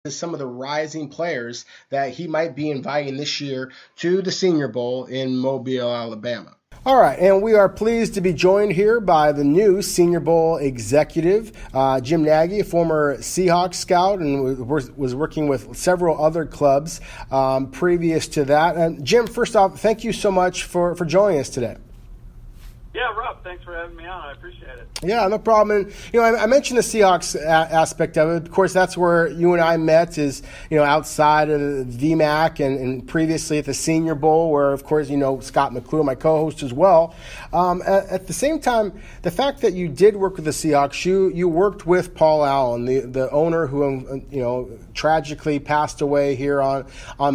some of the rising players that he might be inviting this year to the Senior Bowl in Mobile, Alabama. All right, and we are pleased to be joined here by the new Senior Bowl executive, Jim Nagy, a former Seahawks scout, and was working with several other clubs previous to that. And Jim, first off, thank you so much for joining us today. Yeah, Rob, thanks for having me on. I appreciate it. Yeah, no problem. And, I mentioned the Seahawks aspect of it. Of course, that's where you and I met is, outside of the VMAC and previously at the Senior Bowl where, of course, Scot McCloughan, my co-host as well. At the same time, the fact that you did work with the Seahawks, you worked with Paul Allen, the owner who, tragically passed away here on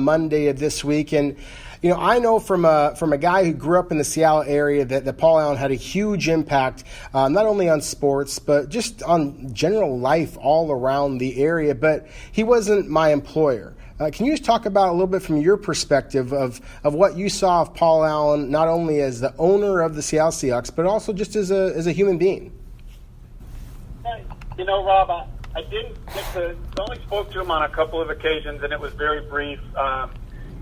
Monday of this week. And, I know from a guy who grew up in the Seattle area that Paul Allen had a huge impact, not only on sports, but just on general life all around the area. But he wasn't my employer. Can you just talk about a little bit from your perspective of what you saw of Paul Allen, not only as the owner of the Seattle Seahawks, but also just as a human being? Rob, I didn't get to, only spoke to him on a couple of occasions, and it was very brief.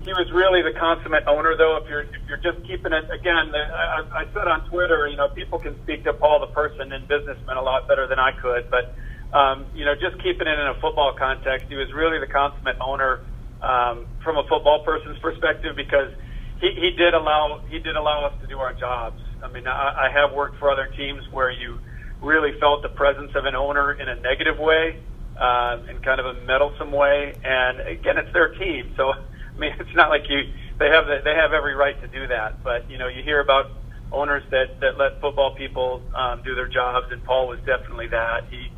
He was really the consummate owner, though. If you're just keeping it, again, I said on Twitter, people can speak to Paul the person and businessman a lot better than I could. But just keeping it in a football context, he was really the consummate owner from a football person's perspective because he did allow us to do our jobs. I mean, I have worked for other teams where you really felt the presence of an owner in a negative way, in kind of a meddlesome way. And again, it's their team, so. I mean, it's not like they have every right to do that, but you hear about owners that let football people do their jobs, and Paul was definitely that. He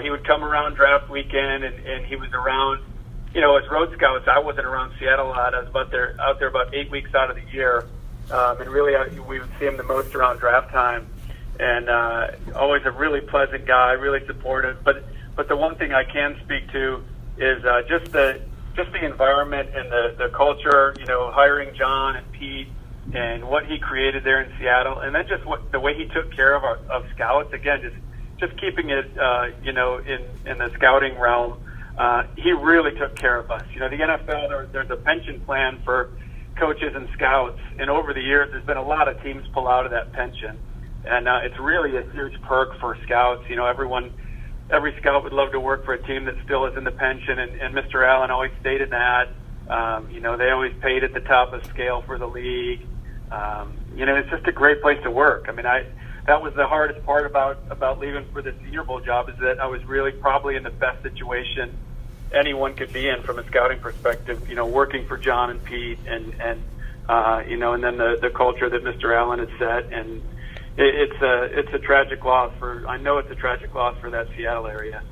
would come around draft weekend, and he was around, as road scouts. I wasn't around Seattle a lot. I was out there about 8 weeks out of the year, and really we would see him the most around draft time, and always a really pleasant guy, really supportive. But the one thing I can speak to is just the environment and the culture, hiring John and Pete and what he created there in Seattle, and then just the way he took care of scouts. Again, just keeping it, in the scouting realm. He really took care of us. The NFL, there's a pension plan for coaches and scouts, and over the years, there's been a lot of teams pull out of that pension, and it's really a huge perk for scouts. Every scout would love to work for a team that still is in the pension, and Mr. Allen always stated that. They always paid at the top of the scale for the league. It's just a great place to work. I mean, that was the hardest part about leaving for the Senior Bowl job is that I was really probably in the best situation anyone could be in from a scouting perspective, working for John and Pete and then the culture that Mr. Allen had set. And it's a tragic loss I know it's a tragic loss for that Seattle area.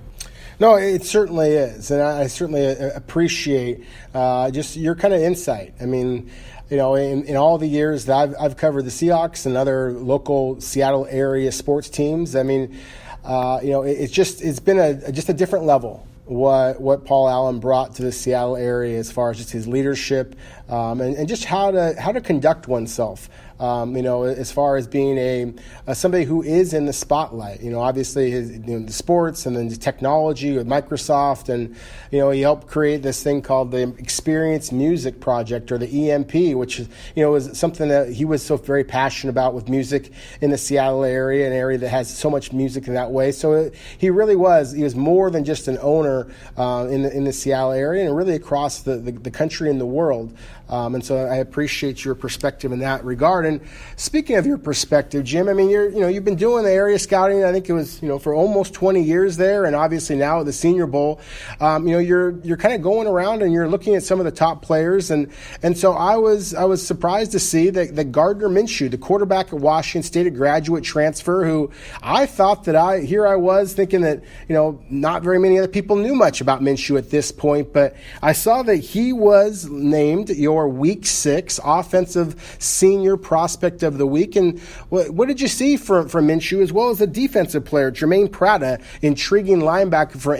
No, it certainly is, and I certainly appreciate just your kind of insight. I mean, in all the years that I've covered the Seahawks and other local Seattle area sports teams, I mean, it's been a different level. What Paul Allen brought to the Seattle area as far as just his leadership and just how to conduct oneself. As far as being somebody who is in the spotlight, obviously the sports and then the technology with Microsoft, and he helped create this thing called the Experience Music Project, or the EMP, which was something that he was so very passionate about with music in the Seattle area, an area that has so much music in that way. So he was more than just an owner in the Seattle area, and really across the country and the world. And so I appreciate your perspective in that regard. And speaking of your perspective, Jim, I mean, you've been doing the area scouting. I think it was, for almost 20 years there, and obviously now at the Senior Bowl, you're kind of going around and you're looking at some of the top players. And so I was surprised to see that Gardner Minshew, the quarterback at Washington State, a graduate transfer, who I thought that I was thinking that, not very many other people knew much about Minshew at this point, but I saw that he was named your Week 6 Offensive Senior Prospect of the Week. And what did you see from Minshew, as well as the defensive player, Jermaine Prata, intriguing linebacker for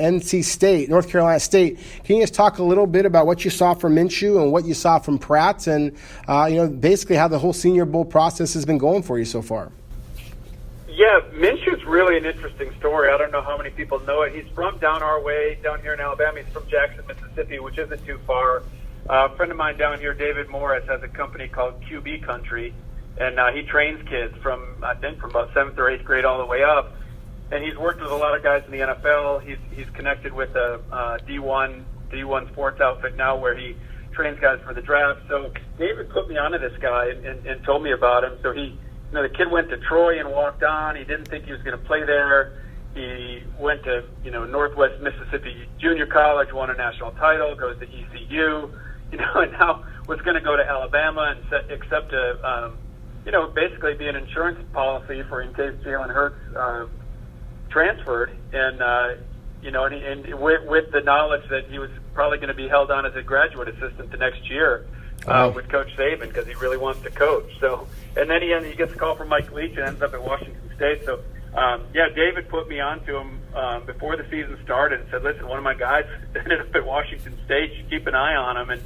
North Carolina State? Can you just talk a little bit about what you saw from Minshew and what you saw from Pratt, and basically how the whole Senior Bowl process has been going for you so far? Yeah, Minshew's really an interesting story. I don't know how many people know it. He's from down our way, down here in Alabama. He's from Jackson, Mississippi, which isn't too far. A friend of mine down here, David Morris, has a company called QB Country, and he trains kids from about 7th or 8th grade all the way up. And he's worked with a lot of guys in the NFL. He's connected with a D1 sports outfit now where he trains guys for the draft. So David put me onto this guy and told me about him. So the kid went to Troy and walked on. He didn't think he was going to play there. He went to, Northwest Mississippi Junior College, won a national title, goes to ECU, and now was going to go to Alabama and accept basically be an insurance policy for in case Jalen Hurts transferred. And, with the knowledge that he was probably going to be held on as a graduate assistant the next year with Coach Saban because he really wants to coach. So, and then he gets a call from Mike Leach and ends up at Washington State. So, David put me onto him before the season started and said, listen, one of my guys ended up at Washington State. You keep an eye on him.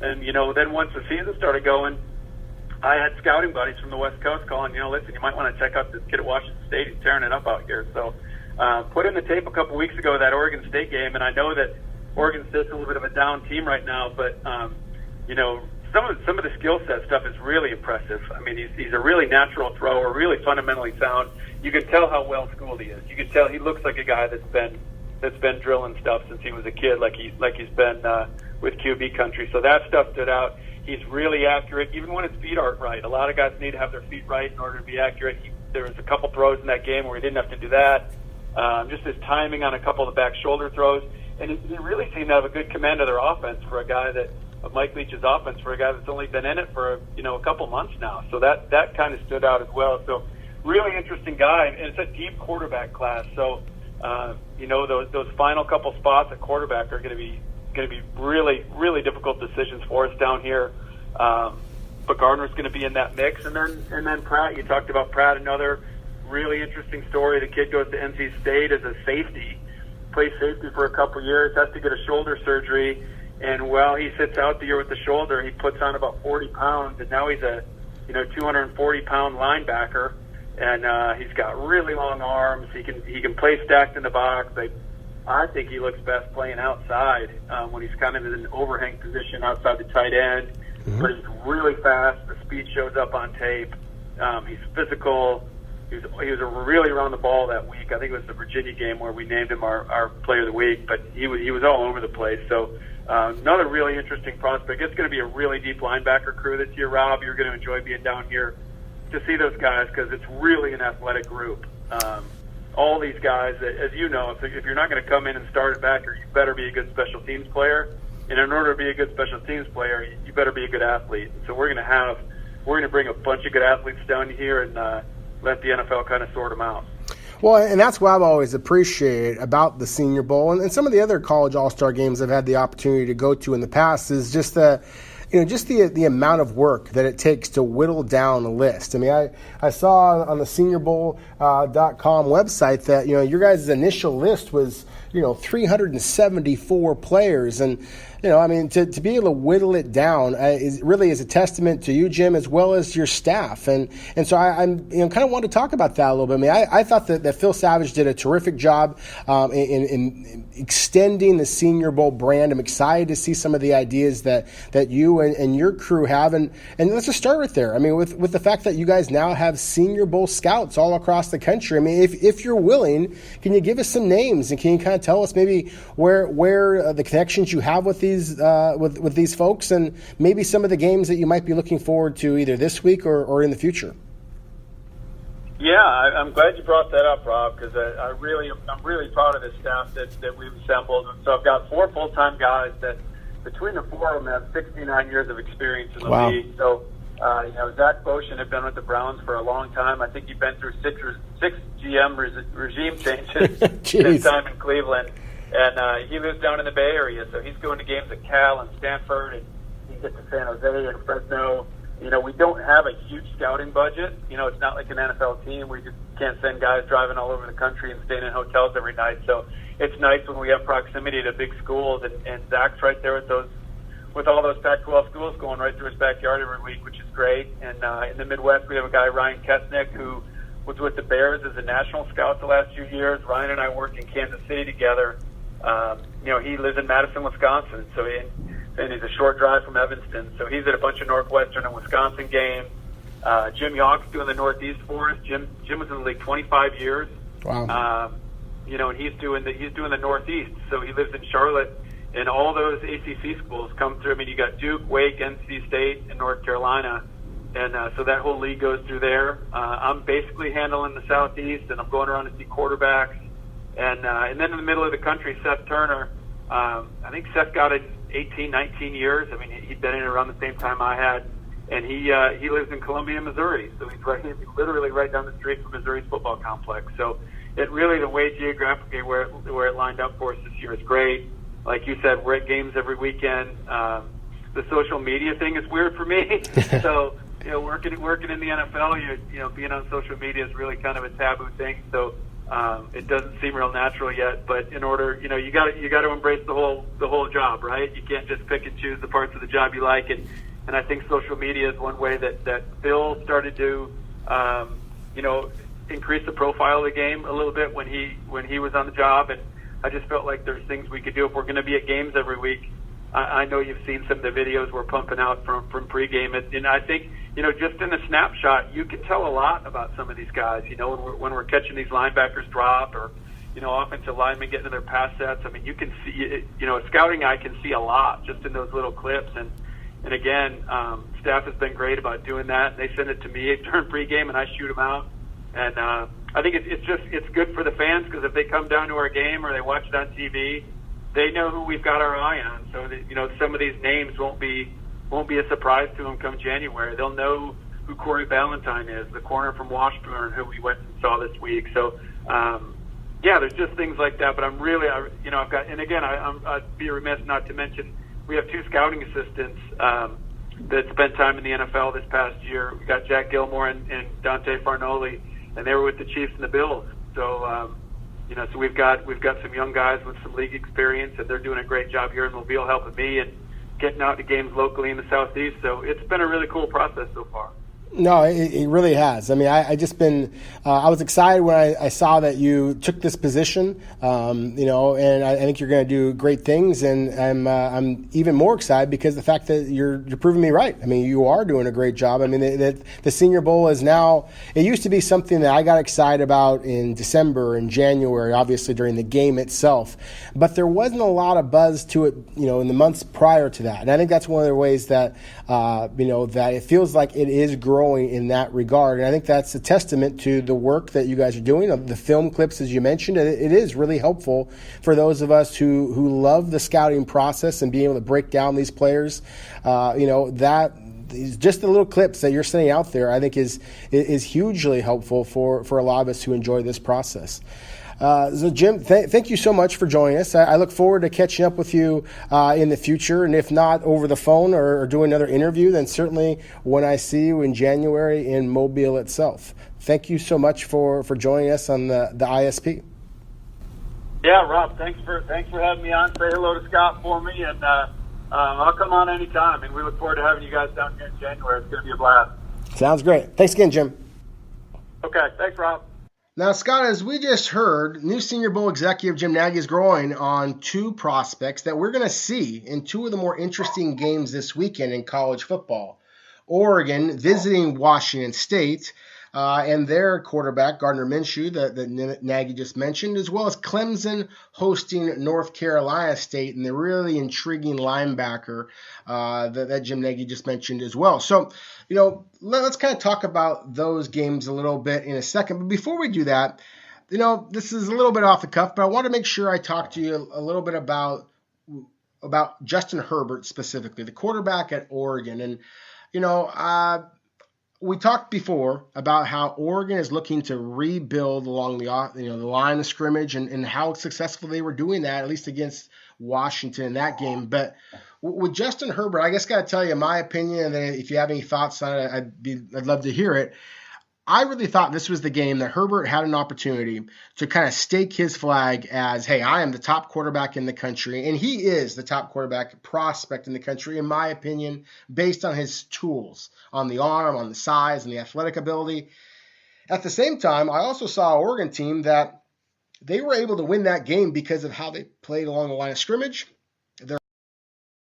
And then once the season started going, I had scouting buddies from the West Coast calling, listen, you might want to check out this kid at Washington State. He's tearing it up out here. So put in the tape a couple weeks ago, that Oregon State game, and I know that Oregon State's a little bit of a down team right now, but, some of the skill set stuff is really impressive. I mean, he's a really natural thrower, really fundamentally sound. You can tell how well schooled he is. You can tell he looks like a guy that's been drilling stuff since he was a kid, like he's been with QB Country. So that stuff stood out. He's really accurate, even when his feet aren't right. A lot of guys need to have their feet right in order to be accurate. There was a couple throws in that game where he didn't have to do that. Just his timing on a couple of the back shoulder throws, and he really seemed to have a good command of their offense for a guy of Mike Leach's offense for a guy that's only been in it for a couple months now. So that kind of stood out as well. So really interesting guy, and it's a deep quarterback class. So those final couple spots at quarterback are going to be really, really difficult decisions for us down here. But Gardner's going to be in that mix, and then Pratt. You talked about Pratt, another really interesting story. The kid goes to NC State as a safety, plays safety for a couple years, has to get a shoulder surgery. And while he sits out the year with the shoulder, he puts on about 40 pounds, and now he's a 240-pound linebacker, and he's got really long arms. He can play stacked in the box. I think he looks best playing outside when he's kind of in an overhang position outside the tight end. Mm-hmm. But he's really fast. The speed shows up on tape. He's physical. He was really around the ball that week. I think it was the Virginia game where we named him our player of the week. But he was all over the place. So another really interesting prospect. It's going to be a really deep linebacker crew this year, Rob. You're going to enjoy being down here to see those guys because it's really an athletic group. All these guys, as you know, if you're not going to come in and start at backer, you better be a good special teams player. And in order to be a good special teams player, you better be a good athlete. So we're going to bring a bunch of good athletes down here and let the NFL kind of sort them out. Well, and that's what I've always appreciated about the Senior Bowl and some of the other college all-star games I've had the opportunity to go to in the past is just the amount of work that it takes to whittle down a list. I mean, I saw on the SeniorBowl.com website that, your guys' initial list was, 374 players. And, to be able to whittle it down is a testament to you, Jim, as well as your staff. And so I'm kind of want to talk about that a little bit. I mean, I thought that Phil Savage did a terrific job in extending the Senior Bowl brand. I'm excited to see some of the ideas that you and your crew have. And let's just start right there. I mean, with the fact that you guys now have Senior Bowl scouts all across the country. I mean, if you're willing, can you give us some names and can you kind of tell us maybe where the connections you have with these folks and maybe some of the games that you might be looking forward to either this week or in the future? Yeah, I'm glad you brought that up, Rob, because I'm really proud of the staff that we've assembled. And so I've got 4 full-time guys that between the 4 of them have 69 years of experience in the league. So, Zach Boshin had been with the Browns for a long time. I think he'd been through six GM regime changes his time in Cleveland. And he lives down in the Bay Area, so he's going to games at Cal and Stanford, and he gets to San Jose and Fresno. We don't have a huge scouting budget. It's not like an NFL team. We just can't send guys driving all over the country and staying in hotels every night. So it's nice when we have proximity to big schools, and Zach's right there with all those Pac-12 schools going right through his backyard every week, which is great. And in the Midwest, we have a guy, Ryan Kesnick, who was with the Bears as a national scout the last few years. Ryan and I worked in Kansas City together. He lives in Madison, Wisconsin, and he's a short drive from Evanston. So he's at a bunch of Northwestern and Wisconsin games. Jim Yock's doing the Northeast for us. Jim was in the league 25 years. Wow. And he's doing the Northeast. So he lives in Charlotte, and all those ACC schools come through. I mean, you got Duke, Wake, NC State, and North Carolina, and so that whole league goes through there. I'm basically handling the Southeast, and I'm going around to see quarterbacks, and then in the middle of the country, Seth Turner. I think Seth got it 18, 19 years. I mean, he'd been in around the same time I had. And he lives in Columbia, Missouri, so he's literally right down the street from Missouri's football complex. So it really, the way geographically where it lined up for us this year is great. Like you said, we're at games every weekend. The social media thing is weird for me. So working in the NFL, being on social media is really kind of a taboo thing. So it doesn't seem real natural yet. But in order, you got to embrace the whole job, right? You can't just pick and choose the parts of the job you like. And I think social media is one way that Bill started to, increase the profile of the game a little bit when he was on the job. And I just felt like there's things we could do if we're going to be at games every week. I know you've seen some of the videos we're pumping out from pregame, and I think just in a snapshot you can tell a lot about some of these guys. When we're catching these linebackers drop, or offensive linemen getting in their pass sets. I mean, you can see a scouting eye can see a lot just in those little clips. And again, staff has been great about doing that. They send it to me during pregame, and I shoot them out. And I think it's good for the fans, because if they come down to our game or they watch it on TV, they know who we've got our eye on. So that, some of these names won't be a surprise to them come January. They'll know who Corey Ballantyne is, the corner from Washburn, who we went and saw this week. So there's just things like that. But I'm really, I've got, and again, I'd be remiss not to mention, we have 2 scouting assistants that spent time in the NFL this past year. We got Jack Gilmore and Dante Farnoli, and they were with the Chiefs and the Bills. So, so we've got some young guys with some league experience, and they're doing a great job here in Mobile, helping me and getting out to games locally in the Southeast. So it's been a really cool process so far. No, it really has. I mean, I was excited when I saw that you took this position, and I think you're going to do great things, and I'm even more excited because the fact that you're proving me right. I mean, you are doing a great job. I mean, the Senior Bowl is now, it used to be something that I got excited about in December and January, obviously during the game itself, but there wasn't a lot of buzz to it, in the months prior to that. And I think that's one of the ways that, that it feels like it is growing in that regard. And I think that's a testament to the work that you guys are doing, the film clips, as you mentioned. It is really helpful for those of us who love the scouting process and being able to break down these players. That just the little clips that you're sending out there, I think is hugely helpful for a lot of us who enjoy this process. So Jim, thank you so much for joining us. I look forward to catching up with you in the future, and if not over the phone or doing another interview, then certainly when I see you in January in Mobile itself. Thank you so much for joining us on the ISP. Yeah, Rob, thanks for having me on. Say hello to Scott for me, and I'll come on anytime, and we look forward to having you guys down here in January. It's going to be a blast. Sounds great. Thanks again, Jim. Okay, thanks, Rob. Now, Scott, as we just heard, new Senior Bowl executive Jim Nagy is growing on 2 prospects that we're going to see in 2 of the more interesting games this weekend in college football. Oregon visiting Washington State and their quarterback, Gardner Minshew, that Nagy just mentioned, as well as Clemson hosting North Carolina State and the really intriguing linebacker that Jim Nagy just mentioned as well. So, let's kind of talk about those games a little bit in a second. But before we do that, this is a little bit off the cuff, but I want to make sure I talk to you a little bit about Justin Herbert specifically, the quarterback at Oregon. And, we talked before about how Oregon is looking to rebuild along the line of scrimmage and how successful they were doing that, at least against Washington in that game. But with Justin Herbert, I guess got to tell you my opinion, and then if you have any thoughts on it, I'd love to hear it. I really thought this was the game that Herbert had an opportunity to kind of stake his flag as, hey, I am the top quarterback in the country. And he is the top quarterback prospect in the country, in my opinion, based on his tools, on the arm, on the size, and the athletic ability. At the same time, I also saw an Oregon team that they were able to win that game because of how they played along the line of scrimmage.